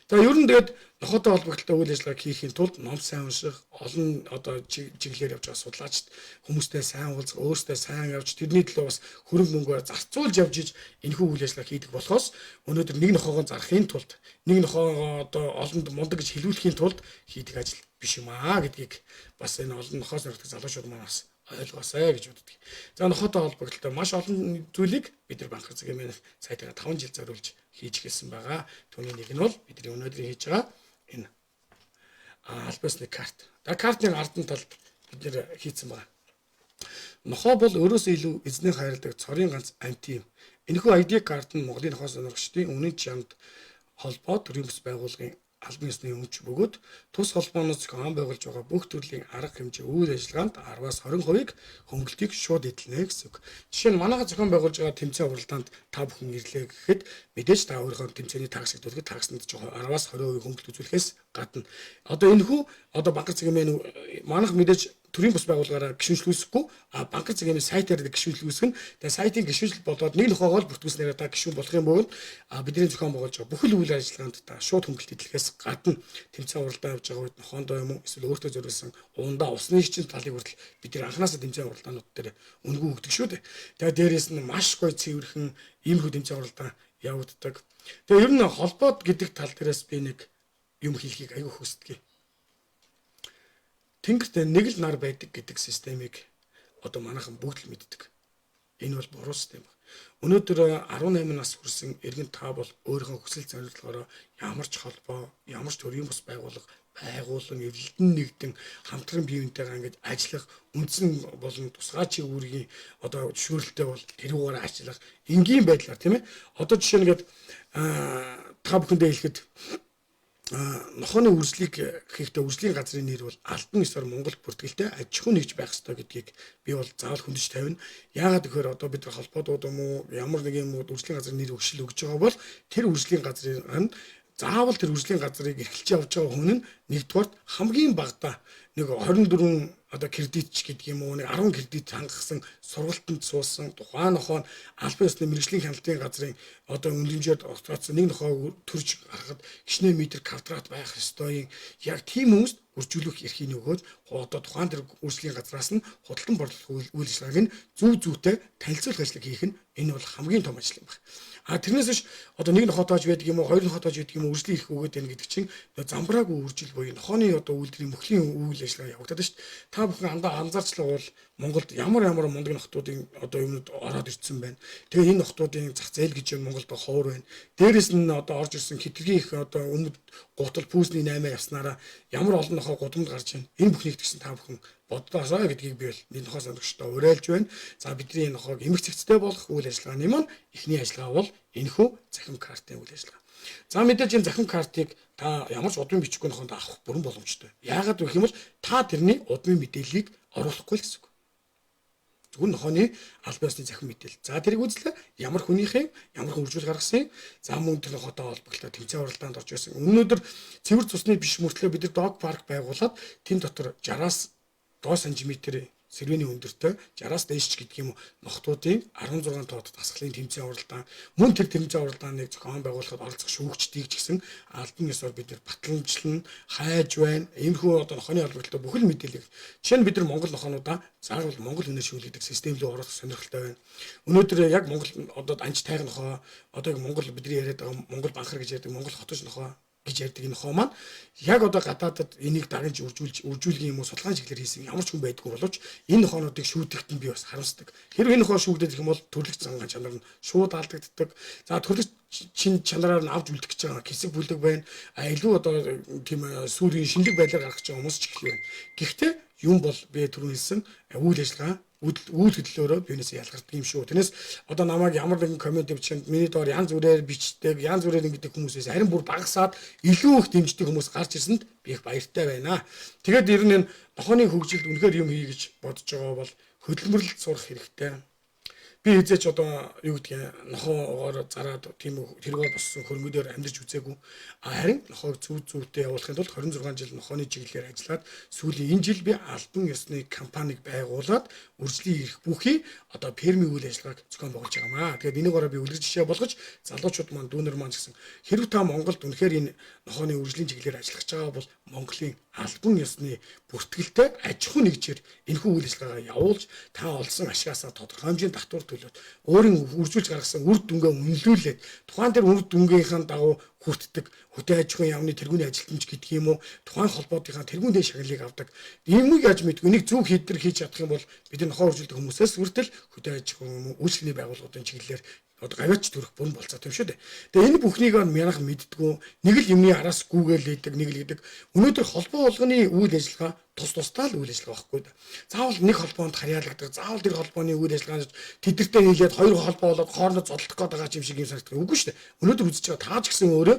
A: За ер нь тэгээд нохоотой холбогдолтой үйл ажиллагаа хийхин тулд ном сайн унших, олон одоо чиглэлээр явж байгаа судлаачд хүмүүстэй сайн уулзах, өөрсдөө сайн явж тэрний төлөө бас хөрөнгө мөнгөөр зарцуулж явж иж энэхүү үйл ажиллагаа хийдэг болохоос өнөөдөр нэг нохоогоо зарахын тулд нэг нохоогоо одоо олонд мундаг гэж хэлүүлэхийн тулд хийдэг ажил биш юм аа гэдгийг бас энэ олон нохоос нэрхтэх залуучууд маань бас ойлгоосай гэж боддог. За нохоотой холбогдолтой маш олон зүйлийг бид нар банк цэгийн сайтаараа 5 жил зориулж хийж гээсэн байгаа. Түүний нэг нь бол бидний өнөөдөр хийж байгаа энэ албасны карт. Картны ардын талд бид нэр хийцэн байна. Нохоо бол өөрөөсөө илүү эзнээ хайрладаг цорын ганц амьтан юм. Энэхүү ID карт нь Монголын нохоо сонирхчдын өмнө чамд холбоо төрийн бас байгууллагын албан ёсны өмч бөгөөд тус холбооноос зохион байгуулж байгаа бүх төрлийн арга хэмжээ үйл ажиллагаанд 10-аас 20% хөнгөлтийг шууд эдэлнэ гэсэн үг. Жишээ нь манайха зохион байгуулж байгаа тэмцээн уралдаанд та бүхэн ирлээ гэхэд мэдээж та өөрийнхөө тэмцээний тагс хэвдүүлэхэд тагсанд 10-аас 20% хөнгөлт үзүүлэхээс гадна одоо энэхүү одоо банк цэгийн манайх мэдээж төрийн бус байгууллагаараа гишүүнчлүүлсэхгүй банк цэгийн сайтаар гишүүнчлүүлсэх нь тэгээ сайтын гишүүнжил болоод нэг нохоогоо бүртгүүлснээр та гишүүн болох юм бол бидний зохион байгуулж байгаа бүхэл үйл ажиллагаанд та шууд хөнгөлт эдлэхээс гадна тэмцээн уралдаан явж байгаа үед нохоондоо юм уу эсвэл өөртөө зориулсан ундаа усны хичээл талыг хүртэл бид нар анханасаа тэмцээн уралдаанууд дээр үнэгүй өгдөг шүү дээ. Тэгээ дээрээс нь маш гоё цэвэрхэн иймэрхүү тэмцээн уралдаан явагддаг. Тэгээ ер нь холбоод гэдэг тал дээрээс би нэг юм хийхийг аягүй хүсдэг. Тэнгэрт нэг л нар байдаг гэдэг системийг одоо манайхан бүгд л мэддэг. Энэ бол буруу систем байна. Өнөөдөр 18 нас хүрсэн иргэн та бол өөрийнхөө хүсэл зорилгоороо ямар ч холбоо, ямар ч төрийн бус байгууллага байгуулан эвлэлтэн нэгдэн хамтран бие биентэйгээ ингэж ажиллах үндсэн болон тусгай чиглэлийн одоо зөвшөөрлөлтөй бол тэрүүгээр ажиллах энгийн байдлаар тийм ээ. Одоо жишээ нэгэд та бүхэндээ хэлэхэд нохооны үржлийг хийхдээ үржлийн газрын нэр бол Албан ёсоор Монголд бүртгэлтэй аж ахуй нэгж байх ёстой гэдгийг би бол заавал хүндэж тавина. Яагаад гэхээр одоо бид нар холбоодууд юм уу ямар нэг юм үржлийн газрын нэр өгшил өгж байгаа бол тэр үржлийн газрын заавал тэр үржлийн газрыг эрхэлж явж байгаа хүн нь нэгдүгээр хамгийн багадаа нэг 24 одоо кредитч гэдэг юм уу нэг 10 кредит хангасан сургалтанд суусан тухайн нохоо албан ёсны мэрэгжлийн хяналтын газрын одоо үнэлэмжээр огцоодсон нэг нохоо төрж гарахад гişнээ метр квадрат байх ёстой. Яг тийм хүмүүст үржүүлэх эрхийг өгөөд одоо тухайн тэр үржлийн газраас нь худалдан борлуулах үйл ажиллагааг нь зүйтэй танилцуулах ажлыг хийх нь энэ бол хамгийн том ажил юм байна. Тэрнээс биш одоо нэг нохоотойж байдаг юм уу хоёр нохоотойж байдаг юм уу үржлийн их өгөөд байна гэдэг чинь замбраагүй үржил буюу нохооны одоо үйлдвэрийн мөхлийн үйл ажиллагаа явагдаад шүү дээ. Та бүхэн анзаарчлаа бол Монголд ямар мундаг нохтуудын одоо юмнууд ороод ирсэн байна. Тэгээ энэ нохтуудын зах зээл гэж юм Монголд ховор байна. Дээрээс нь одоо орж ирсэн хитрхи их одоо өмнөд гутал пүүсний 8 явснараа ямар олон нохоо гудамд гарч байна. Энэ бүхнийг тэгсэн та бүхэн боддоосоо гэдгийг би бол энэ нохоо сонирхчдоо уриалж байна. За бидний энэ нохоог эмх цэгцтэй болох үйл ажиллагааны маань эхний ажиллагаа бол энэхүү захим картын үйл ажиллагаа. За мэдээж энэ захим картыг та ямар ч удмын бичихгүй нохоонд авах бүрэн боломжтой. Яагаад гэх юм бол та тэрний удмын мэдээллийг оруулахгүй л гэсэн үг. Зөвхөн нохооны албан ёсны захин мэдээлэл. За тэрийг үзлээ ямар хүнийхээ ямар хүн үржүүл гаргасан. За мөн тэр нохоотой холбогдолтой тэмцээн уралдаанд орж байсан. Өнөөдөр цэвэр цусны биш мөртлөө бид нар дог парк байгуулад тэм дотор 60-аас 7 см сэрвэний өндөртэй 60-аас дээш гэдэг юм нохтуудын 16 тоод дасгалын тэмцээн уралдаан мөн тэр тэмцээн уралдааныг зохион байгуулахад оролцох шүүгчдийг ч гэсэн албан ёсоор бид нар батламжлан хайж байна. Иймэрхүү одоо нохооны холбогдолтой бүхэл мэдээлэл. Жишээ нь бид нар Монгол нохоонуудаа заавал Монгол хүнээр шүүлэгдэх систем рүү оруулах сонирхолтой байна. Өнөөдөр яг Монгол одоо анч тайг нохоо одоо Монгол бидний яриад байгаа Монгол банхар гэж ярьдаг Монгол хотож нохоо гэж ярьдаг энэ нохоо маань яг одоо гадаадад энийг дагаж үржүүлгийн юм уу судалгааны чиглэлээр хийсэн ямар ч хүн байдгүй боловч энэ нохоонуудыг шүүдэхэд нь би бас харамсдаг. Хэрвээ энэ нохоо шүүгдэх юм бол төрөлх зангаан чанар нь шууд алдагддаг. За төрөлх чин чанараар нь авч үлдэх гэж байгаа хэсэг бүлэг байна. Илүү одоо тийм сүүрийн шинэлэг байдлаар гаргаж байгаа хүмүүс ч их байна. Гэхдээ юм бол би түрүү хэлсэн үйл ажиллагаа үйл хөдлөлөөрөө юунаас ялгардаг юм шүү. Тэрнээс одоо намайг ямар нэгэн комент бичинд миний доор янз бүрээр бичдэг, янз бүрээр ингэдэг хүмүүсээс харин бүр багасаад илүү их дэмждэг хүмүүс гарч ирсэнд би их баяртай байна. Тэгээд ер нь энэ нохооны хөгжилд үнэхээр юм хий гэж бодож байгаа бол хөдөлмөрлөлт сурах хэрэгтэй. Би хизээч одоо юу гэдгийг нохоогоор зараад тийм тэргүүр боссон хөрөнгөдөр амьдарч үзээгүй. Харин нохоог зүйтэй явуулахын тулд 26 жил нохооны чиглэлээр ажиллаад сүүлийн энэ жил би албан ёсны компанийг байгуулад үржлийн эрх бүхий одоо фермийн үйл ажиллагааг зохион байгуулж байгаамаа. Тэгээд энийгээрээ би үлгэр жишээ болгож залуучууд маань дүүнер маань гэсэн хэрв та Монголд үнэхээр энэ нохооны үржлийн чиглэлээр ажиллаж байгаа бол Монголын албан ёсны бүртгэлтэй аж ахуй нэгжээр энэхүү үйл ажиллагаагаа явуулж та олсон ашгаасаа тодорхой хэмжээний татвар төлөөд өөрийн үржүүлж гаргасан үр дүнгээ үнэлүүлээд тухайн тэр үр дүнгийнхаа дагуу хүртдэг хөдөө аж ахуйн яамны тэргүүний ажилтнч гэдэг юм уу тухайн холбоотынхаа тэргүүний шагналыг авдаг юмыг яаж мэдгүй нэг зөв хийдэр хийж чадах юм бол бид нохоо үржүүлдэг хүмүүсээс хүртэл хөдөө аж ахуйн юм уу үйлчлэгийн байгууллагуудын чиглэлээр одоо гавьяач төрөх бүрэн болцоо юм шүү дээ. Тэгээ энэ бүхнийг мянах мэддгүү нэг л юмны араас гүүгээл лээдэг нэг л гэдэг. Өнөөдөр холбоо болгоны үйл ажиллагаа тусдаа л үйл ажиллагаа байхгүй да. Заавал нэг холбоонд харьяалагддаг. Заавал тэр холбооны үйл ажиллагаанд тэдэртэй нийлээд хоёр холбоо болоод хоорондоо зодтолдох гэдэг юм шиг юм санагддаг. Үгүй шүү дээ. Өнөөдөр үзэж байгаа тааж гисэн өөрөө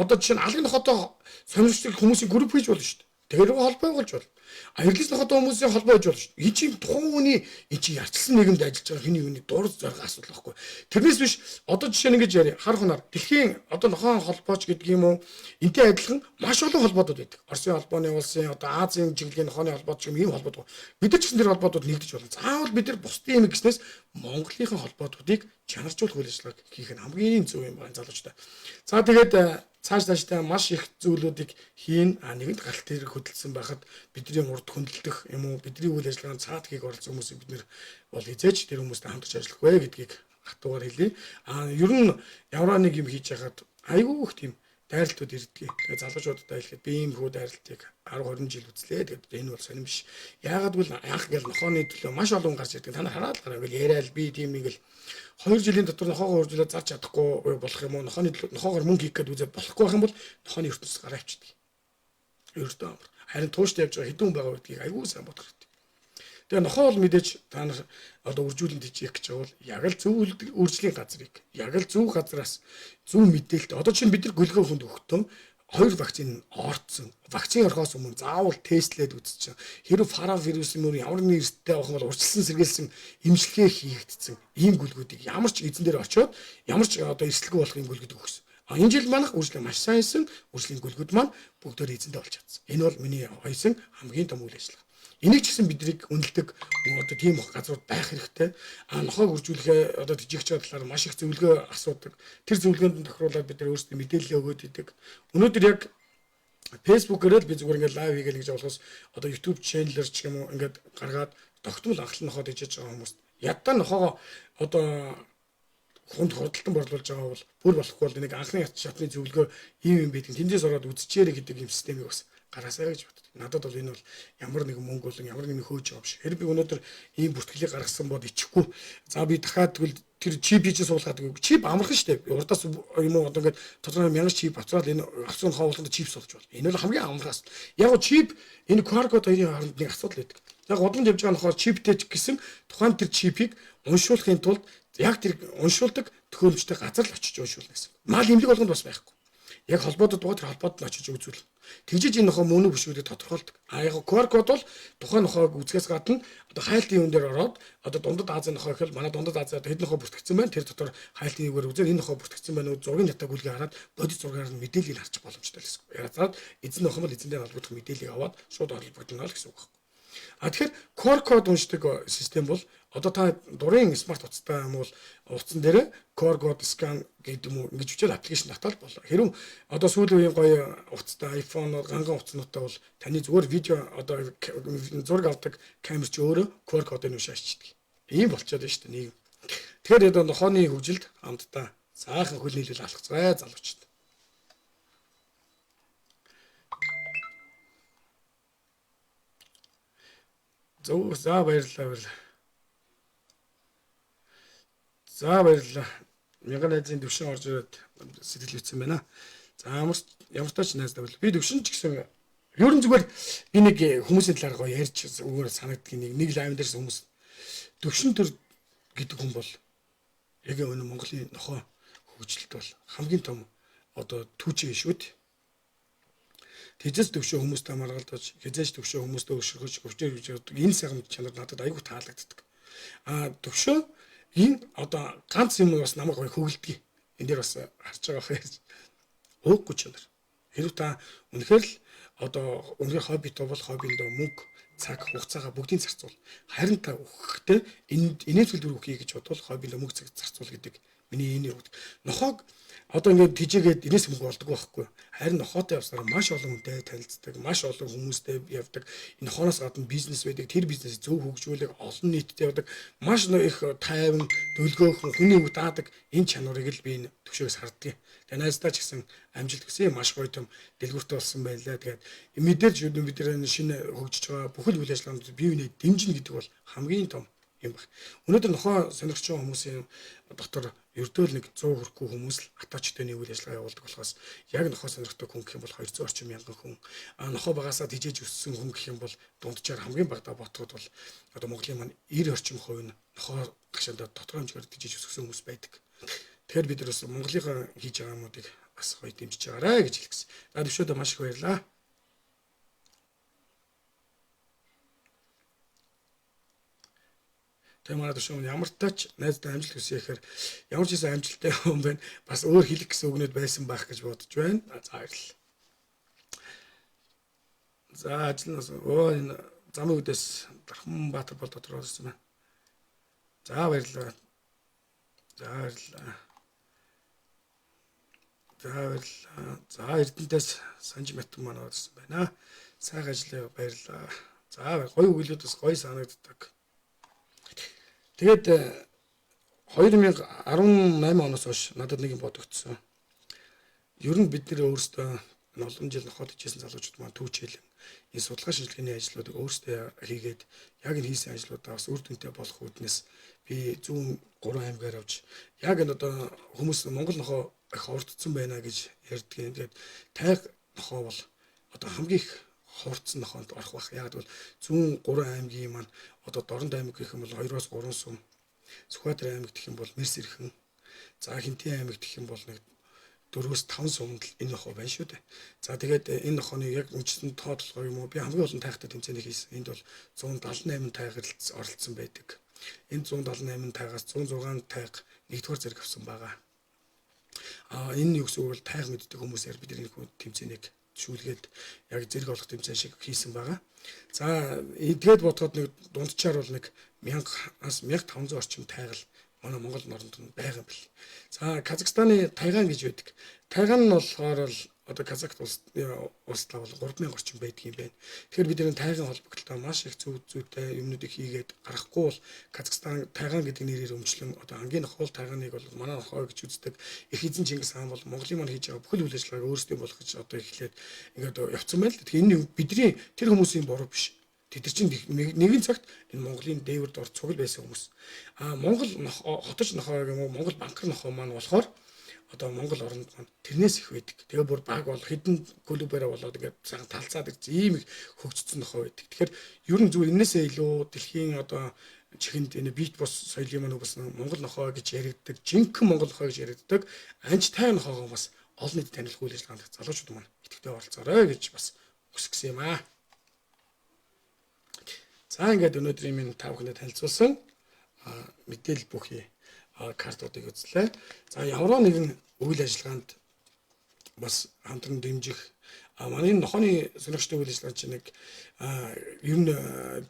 A: одоо жишээ нь алгын нохотоо сонирхдаг хүмүүсийн групп хийж болно шүү дээ. Тэгэхээр холбоо болж болно. Аялал нохотоо хүмүүсийн холбоо хийж болно шүү дээ. Энэ чинь тухайн хүний энэ чинь ярчилсан нийгэмд ажиллаж байгаа хүний хүний дур зориг асуудал байхгүй. Тэрнээс биш одоо жишээ нь ингэж яри хар хунаар дэлхийн одоо нохоо холбооч гэдэг юм уу энтэй адилхан маш олон холбоодууд байдаг. Оросын холбооны улсын одоо Азийн чиглэлийн нохооны холбоот ч юм ийм холбоод. Бид нар ч гэсэн тэр холбоодууд нэгдэж болно. Заавал бид нар бусдын юм гэснээс Монголынхаа холбоодуудыг чанаржуулах үйл ажиллагааг хийх нь хамгийн зөв юм байна залуучдаа. За тэгээд цаашдаа маш их зүйлүүдийг хийн нэгэнт галт хэрэг хөдөлсөн байхад бидний урд хөндлөлтөх юм уу бидний үйл ажиллагаанд цаад хийх оролцсон хүмүүсийг бид нэр бол хизээч тэр хүмүүстэй хамтарч ажиллах вэ гэдгийг хатуугаар хэлье. Ер нь ямар нэг юм хийж яхад айгүй их тийм дайралтууд ирдгийг. Тэгээ залуучуудад хэлэхэд би ийм хүү дайралтыг 10 20 жил үзлээ. Тэгээд энэ бол сонирм биш. Яагаад гэвэл анх ингээл нохооны төлөө маш олон гарч ирдэг. Та нар хараад гараа ингээл яриад би тийм ингээл 2 жилийн дотор нохоогоо үржүүлээд зарч чадахгүй болох юм уу? Нохооны нохоогоор мөнгө хийх гээд үзээд болохгүй байх юм бол нохооны ертөнцөд гараа авчдаг. Ердөө амар. Харин тууштай явж байгаа хэдэн хүн байгаа гэдгийг айгүй сайн бодох хэрэгтэй. Тэгээ нохоо бол мэдээж та нар одоо үржүүлэлт хийх гэж байгаа бол яг л зөв үржлийн газрыг яг л зөв газраас зөв мэдээлэлтэй. Одоо чинь бид нар гөлгөө хүнд өгтөн 2 вакцин орцсон. Вакцин орохоос өмнө заавал тестлээд үзчихсэн. Хэрэв паравирус юм уу ямар нэг эрсдэлтэй байх бол урьдчилан сэргийлсэн эмчилгээ хийгдсэн. Ийм гүлгүүдийг ямар ч эзэн дээр очиод ямар ч одоо эрсдэлгүй болох юм гүлгүүд өгсөн. Энэ жил манайх үржлээ маш сайн хийсэн. Үржлийн гүлгүүд маань бүгдөө эзэндээ болж чадсан. Энэ бол миний хоёрын хамгийн том үйл ажиллагаа. Энийг ч гэсэн биднийг үнэлдэг одоо тийм газрууд байх хэрэгтэй. Нохоог үржүүлэхээ одоо жижигч байдлаар маш их зөвлөгөө асуудаг. Тэр зөвлөгөөнд тохируулаад бид нар өөрсдөө мэдээлэл өгөөд идэг. Өнөөдөр яг Facebook-ээр л би зүгээр ингээд лайв хийгээл гэж болохоос одоо YouTube channel-ээр ч юм уу ингээд гаргаад тогтмол анхлын нохоод ижиж байгаа хүмүүс ядаа нохоогоо одоо хүнд хурдталтан борлуулж байгаа бол бүр болохгүй бол нэг анхны шатны зөвлөгөө ийм юм байдаг. Тэндээс ороод үзчихээрэй гэдэг юм системийг бас гаргасаа гэж боддог. Надад бол энэ бол ямар нэгэн мөнгө болон ямар нэгэн хөөж байгаа биш. Хэрэг би өнөөдөр ийм бүртгэлийг гаргасан бод ичихгүй. За би дахиад тэгвэл тэр чип хийж суулгаад гэдэг. Чип амархан шүү дээ. Урдаас юм уу одоо ингээд тодорхой мянган чип авцраад энэ авсан хооллонд чип суулж байна. Энэ бол хамгийн амархан асуудал. Яг нь чип энэ QR код хоёрын хооронд нэг асуудал байдаг. Яг удамд явж байгаа нөхөр чиптэй гэсэн тухайн тэр чипийг уншуулахын тулд яг тэр уншуулдаг төхөөлөгчтэй газар л очиж уншуулна гэсэн. Мал имлэг болгонд бас байхгүй. Яг холбоодод байгаа тэр холбоод нь очиж үзүүл. Тэгжиж энэ нохоо мөн үү биш үү гэдээ тодорхойлдог. Яг QR код бол тухайн нохоог үзгээс гадна одоо хайлтын юм дээр ороод одоо дундад Азийн нохоо гэхэл манай дундад Азиад хэд нохоо бүртгэгдсэн байна. Тэр дотор хайлтын юугаар үзээд энэ нохоо бүртгэгдсэн байна уу зургийн дата гүйлгээ хараад бодит зургаар нь мэдээллийг харчих боломжтой л гэсэн. Яагаад эзэн нохоо бол эзэндээ холбогдох мэдээллийг аваад шууд холбогдно л гэсэн үг байна. Тэгэхээр QR код уншдаг систем бол одоо та дурын смарт утастай юм бол утсан дээр QR код скан гэдэг юм уу ингэж үчил аппликейшн татвал болоо. Хэрвээ одоо сүүлийн үеийн гоё утастай iPhone ганган утаснуудтай бол таны зүгээр видео одоо зураг авдаг камер ч өөрөө QR кодыг уншаачдаг. Ийм болчиход байна шүү дээ нийгэм. Тэгэхээр одоо нохооны хөгжилд хамтдаа цаахан хөл нийлүүл алхацгаая залуучууд. Зөв за баярлалаа. За баярлалаа. Мянган найзын төвшин орж ирээд сэтгэл хөдлсөн байна. За ямар тач найздаа бол би төвшин ч гэсэн ер нь зүгээр би нэг хүмүүсийн талаар гоё ярьж өгөөр санагддаг нэг лайв дээрс хүмүүс төвшин төр гэдэг хүн бол яг энэ Монголын нохоо хөгжилт бол хамгийн том одоо түүчээ шүү дээ. Тэжээс төвшөө хүмүүстэй маргалдаж, хязгаарч төвшөө хүмүүстэй өшрөхөж, өвчнөр гэж энэ сайхан чанар надад айгүй таалагддаг. Төвшөө Энэ одоо ганц юм бас намайг гоё хөглөдөг. Энэ дээр бас харж байгаа хэрэг. Ууггүй чанар. Хэрвээ та үнэхээр л одоо үнэхээр хоббит бол хоббиндөө мөнгө, цаг, хугацаагаа бүгдийг зарцуул. Харин та өгөхдөө инээдсэл дүр өгье гэж бодвол хоббиндөө мөнгө цаг зарцуул гэдэг миний энэ үг. Нохоог одоо ингээд тижээгээд инээс мөнгө болдог байхгүй. Харин нохоотой явсараа маш олон хүнтэй танилцдаг, маш олон хүмүүстэй явдаг. Энэ нохооноос гадна бизнес байдаг. Тэр бизнесийг зөв хөгжүүлэх, олон нийтэд явдаг. Маш их тайван, дөлгөөхөн, хүний үг даадаг энэ чанарыг л би энэ төвшөөс харддаг. Тэгээ найздаа ч гэсэн амжилт хүсье, маш гоё том дэлгүүртэй болсон байлаа. Тэгээд мэдээж бид нар шинэ хөгжиж байгаа бүхэл үйл ажиллагаанд бие биенээ дэмжинэ гэдэг бол хамгийн том юм байна. Өнөөдөр нохоо сонирхч байгаа хүмүүсийн дотор ердөөл нэг 100 хүрэхгүй хүмүүс л атаачтай нэг үйл ажиллагаа явуулдаг болохоос яг нохоо сонирхтой хүн гэх юм бол 200 орчим мянган хүн. Нохоо багасаа тижээж өссөн хүн гэх юм бол дунджаар хамгийн багадаа ботход бол одоо Монголын маань 90 орчим хувь нь нохоо гашаанда тодорхой хэмжээгээр тижээж өссөн хүмүүс байдаг. Тэгэхээр бид нар бас Монголынхаа хийж байгаа юмнуудыг бас гоё дэмжиж байгаарэ гэж хэлэх гэсэн. За төвшөөдөө маш их баярлалаа. Тэгээ манай төвшөө ямар тач найздаа амжилт хүсье гэхээр ямар ч гэсэн амжилттай хүн байна. Бас өөр хэлэх гэсэн үгнүүд байсан байх гэж бодож байна. За баярлалаа. За ажлаас энэ замын үдээс Дарханбаатар бол дотроо ирсэн байна. За баярлалаа. За баярлалаа. За баярлалаа. За Эрдэнэтээс Санжи Мэтэн маань орсон байна. Сайхан ажиллая, баярлалаа. За гоё өгүүлбэрээс гоё санагддаг. Тэгээд 2018 оноос хойш надад нэг юм бодогдсон. Ер нь бид нэр өөрсдөө олон жил нохоод ичсэн залуучууд маань түүчээлэн энэ судалгаа шинжилгээний ажлуудыг өөрсдөө хийгээд яг энэ хийсэн ажлуудаа бас үр дүнтэй болох үүднээс би зүүн 3 аймгаар авч яг энэ одоо хүмүүс Монгол нохоо их хурдсан байна гэж ярьдгийн. Тэгээд тайг нохоо бол одоо хамгийн их хурдсан нохоонд орох бах. Яг бол зүүн 3 аймгийн маань одоо Дорнод аймаг гэх юм бол 2-оос 3 сум, Сүхбаатар аймаг гэх юм бол Мэрс ирхэн, за Хинтээ аймаг гэх юм бол нэг 4-5 сумд л энэ нохоо байна шүү дээ. За тэгээд энэ нохооны яг үндсэн тоотлого юм уу? Би хамгийн олон тайхтай тэмцээнийг хийсэн. Энд бол 178 тайгаар оролцсон байдаг. Энэ 178 тайгаас 106 тайг нэгдүгээр зэрэг авсан байгаа. Энэ юу гэсэн үг бол тайг мэддэг хүмүүсээр бид энэ тэмцээнийг шүүлгээд яг зэрэг олох тэмцээн шиг хийсэн байгаа. За тэгээд бодоход нэг дунджаар бол нэг 1000-аас 1500 орчим тайгал манай Монгол норнд байгаа юм бэл. За Казахстаны Тайган гэж байдаг. Тайган нь болохоор л одоо Казахт улслаа бол 3000 орчим байдаг юм байна. Тэгэхээр бид энэ Тайган холбогдлоо маш их зүйтэй юмнуудыг хийгээд гарахгүй бол Казахстан Тайган гэдэг нэрээр өмчлөн одоо ангийн нохол Тайганыг бол манай нохоо гэж үздэг. Их эзэн Чингис хаан бол Монголын маань хийж байгаа бүхэл үйл ажиллагааг өөрсдөө болох гэж одоо эхлээд ингээд явцсан байл. Тэгэхээр энэ бидний тэр хүмүүсийн буруу биш. Тэд чинь нэгэн цагт энэ Монголын дээвэрд орж цугл байсан хүмүүс. Монгол хотож нохоо юм уу Монгол банкар нохоо маань болохоор одоо Монгол оронд маань тэрнээс их байдаг. Тэгээ бүр баг бол хэдэн клубаараа болоод ингээд цагаан талцаад ирж ийм их хөгжсөн нохоо байдаг. Тэгэхээр ер нь зүгээр энээсээ илүү дэлхийн одоо чихэнд энэ бит бос соёлын маань бас Монгол нохоо гэж яригддаг, жинхэнэ Монгол нохоо гэж яригддаг. Анч тай нохоогоо бас олон нийтэд таних үйл ажиллагаанд залуучууд маань идэвхтэй оролцоорой гэж бас хүсгэсэн юм аа. За ингээд өнөөдрийн минь та бүхэнд танилцуулсан мэдээлэл бүхий картуудыг үзлээ. За ямар нэгэн үйл ажиллагаанд бас хамтран дэмжих манай нохооны сонирхчтой үйл ажиллагаа чинь нэг ер нь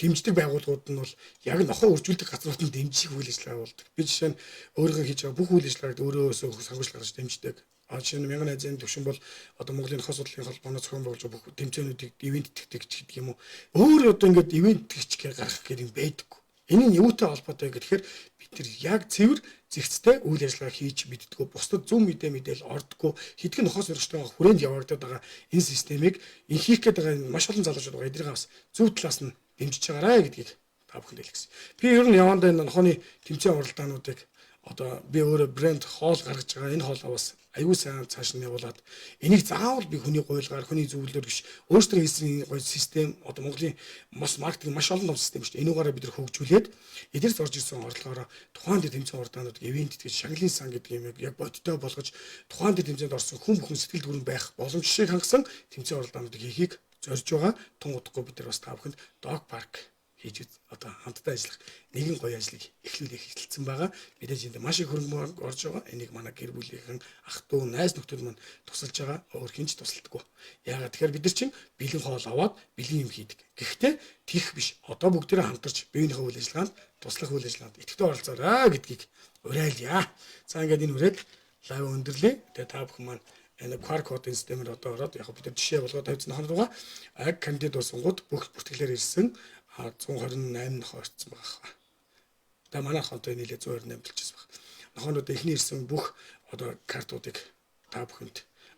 A: дэмждэг байгууллагууд нь бол яг нохоо үржүүлдэг газрууд нь дэмжих үйл ажиллагаа болдог. Би жишээ нь өөрийнхөө хийж байгаа бүх үйл ажиллагааг өөрөөсөө санхүүжилт гаргаж дэмждэг. Жишээ нь 1000 найзын төвшин бол одоо Монголын нохоо судлалын холбооноос зохион байгуулж бүх тэмцээнүүдийг ивент тэгдэг юм уу. Өөр одоо ингээд ивент тэгчгээ гаргах гэдэг юм байдаг. Энэ нь юутай холбоотой гэхээр бид нар яг цэвэр зэгцтэй үйл ажиллагаа хийж мэддэггүй. Бусдад зөв мэдээлэл ордоггүй. Хэдхэн нохоо сонирхчтой хүрээнд явагдаад байгаа энэ системийг энэ хийх гээд байгаа маш олон залуучууд байгаа. Эднийгээ бас зөв талаас нь дэмжиж байгаарай гэдгийг та бүхэнд хэлчихсэн. Би ер нь явандаа энэ нохооны тэмцээн уралдаануудыг одоо би өөрөө брэнд хоол гаргаж байгаа. Энэ хоолоо бас аюул сайн цааш нь явуулаад энийг заавал би хүний гуйлгаар хүний зөвлөлөөр биш өөрсдөө хийсэн гоё систем одоо Монголын бас маркетинг маш олон том систем шүү дээ. Энүүгээрээ бид нар хөгжүүлээд эдгээрс орж ирсэн орлогоороо тухайн дэд тэмцээн уралдаанууд ивент гэж шагналын сан гэдэг юм яг бодиттой болгож тухайн дэд тэмцээнд орсон хүн бүхэн сэтгэл дүүрэн байх боломжийг хангасан тэмцээн уралдаануудыг хийхийг зорж байгаа. Тун удахгүй бид нар бас та бүхэнд Dog Park хийж одоо хамтдаа ажиллах нэгэн гоё ажлыг эхлүүлэх эхэлсэн байгаа. Мэдээж энд маш их хөрөнгө орж байгаа. Энийг манай гэр бүлийнхэн ах トゥ у найз нөхдөд маань тусалж байгаа. Өөр хинч тусалдаггүй. Яагаад тэгэхээр бид нар чинь бэлэн хоол аваад бэлэн юм хийдэг. Гэхдээ тийх биш. Одоо бүгдээрээ хамтарч биеийнхээ үйл ажиллагаанд туслах үйл ажиллагаанд идэвхтэй оролцоорой гэдгийг уриалъя. За ингээд энэ үрээд лайв өндөрлөө. Тэгээ та бүхэн маань энэ QR кодын системээр одоо ороод яг бид нар жишээ болгоод тавьсан хоног байгаа. Аг кандидат болсонгууд бүх бүртгэлээр ирсэн 128 нохоо орцсон байгаа. Тэгээ манай хонтой нийлээ 128 болчихсон байна. Нохоонууд эхний ирсэн бүх одоо картуудыг та бүхэнд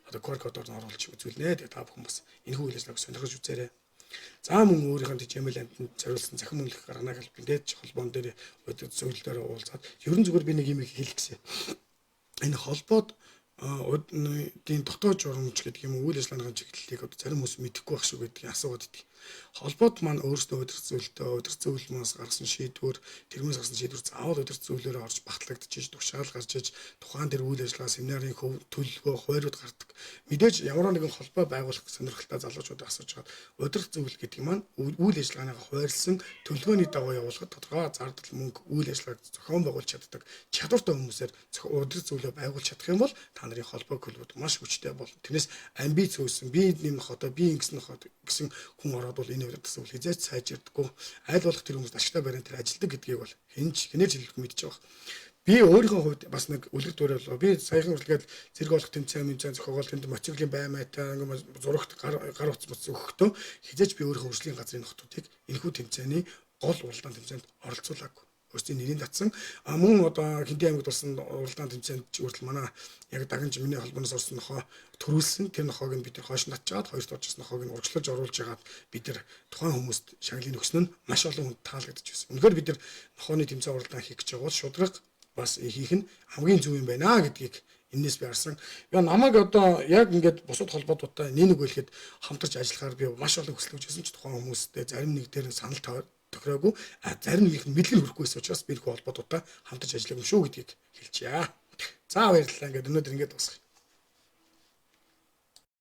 A: одоо QR кодоор нь оруулж үзүүлнэ. Тэгээ та бүхэн бас энэ үйл ажиллагааг сонирхож үзээрэй. За мөн өөрийнхөө TGML амтнд зориулсан захин мөнгөлөх гаргана хэлбэн дээд холбоон дээр өдөр зөвлөлөөр уулзаад ерөн зүгээр би нэг юм хэлэх гэсэн. Энэ холбоод тийм дотоод журамч гэдэг юм үйл ажиллагааны чиглэлийг одоо зарим хүмүүс мэдэхгүй байх шүү гэдгийг асууад идэв. Холбоод маань өөрсдөө удирц зөвлөлмөөс гаргасан шийдвэр, тэрмээс гарсан шийдвэр заавал удирц зөвлөлөөр орж багтлагдчих, тушаал гарч иж тухайн дээр үйл ажиллагаа семинарын төлөвлөгөө, хуваарьуд гардаг. Мэдээж ямар нэгэн холбоо байгуулах сонирхолтой залуучуудыг асууж байгаа. Удирц зөвлөл гэдэг маань үйл ажиллагааны хуваарлсан төлөвлөгөөний дагуу явуулахад тодорхой зардал мөнгө үйл ажиллагааг зохион байгуулж чаддаг чадвартай хүмүүсээр удирц зөвлөлөө байгуулж чадах юм бол та нарын холбоо клубуд маш хүчтэй болно. Тэрнээс амбиц үүсэн, би нэмэх одоо би ингэсэн гэсэн хүн ороод бол энэ удирц зөвлөл хязгаарч сайжирдаггүй. Аль болох тэр хүмүүс ашигтай бариад тэр ажилдаг гэдгийг бол хинээр хэлэх мэдж байгаа. Би өөрийнхөө хувьд бас нэг үлгэр дуурайл. Би саяхан үргэлгээд зэрэг болох тэмцээн зохиогоол тэнд мотивлийн баймаатай ингээм зурагт гар утас мөц өгөхдөө хязгаарч би өөрийнхөө хөгжлийн газрын нөхдүүдийг энэхүү тэмцээний гол уралдаан тэмцээнд оролцуулаагүй. Өөрсдийн нэрийн татсан мөн одоо Хинди аймагт болсон уралдаан тэмцээнд хүртэл манай яг дагнж миний холбооноос орсон нохоо төрүүлсэн тэр нохоог нь бид нар хойш натчаад хоёрт орчихсон нохоог нь урагшлуулж оруулж ягаад бид нар тухайн хүмүүст шагналыг өгсөн нь маш олон хүнд таалагдчихсэн. Үнэхээр бид нар нохооны тэмцээн уралдаан хийх гэж байгаа бол шудраг бас хийх нь хамгийн зөв юм байна гэдгийг энэс би харсан. Яа намайг одоо яг ингээд бусад холбоодуудтай нэг хэлэхэд хамтарч ажиллахаар би маш олон хүсэл өгсөн ч тухайн хүмүүстэй зарим нэг дээр санал тохироогүй зарим нэг нь мэдлэг хүрхгүйс учраас би их холбоодуудаа хамтарч ажиллах юм шүү гэдгийг хэлчихье. За баярлалаа. Ингээд өнөөдөр ингээд дуусгая.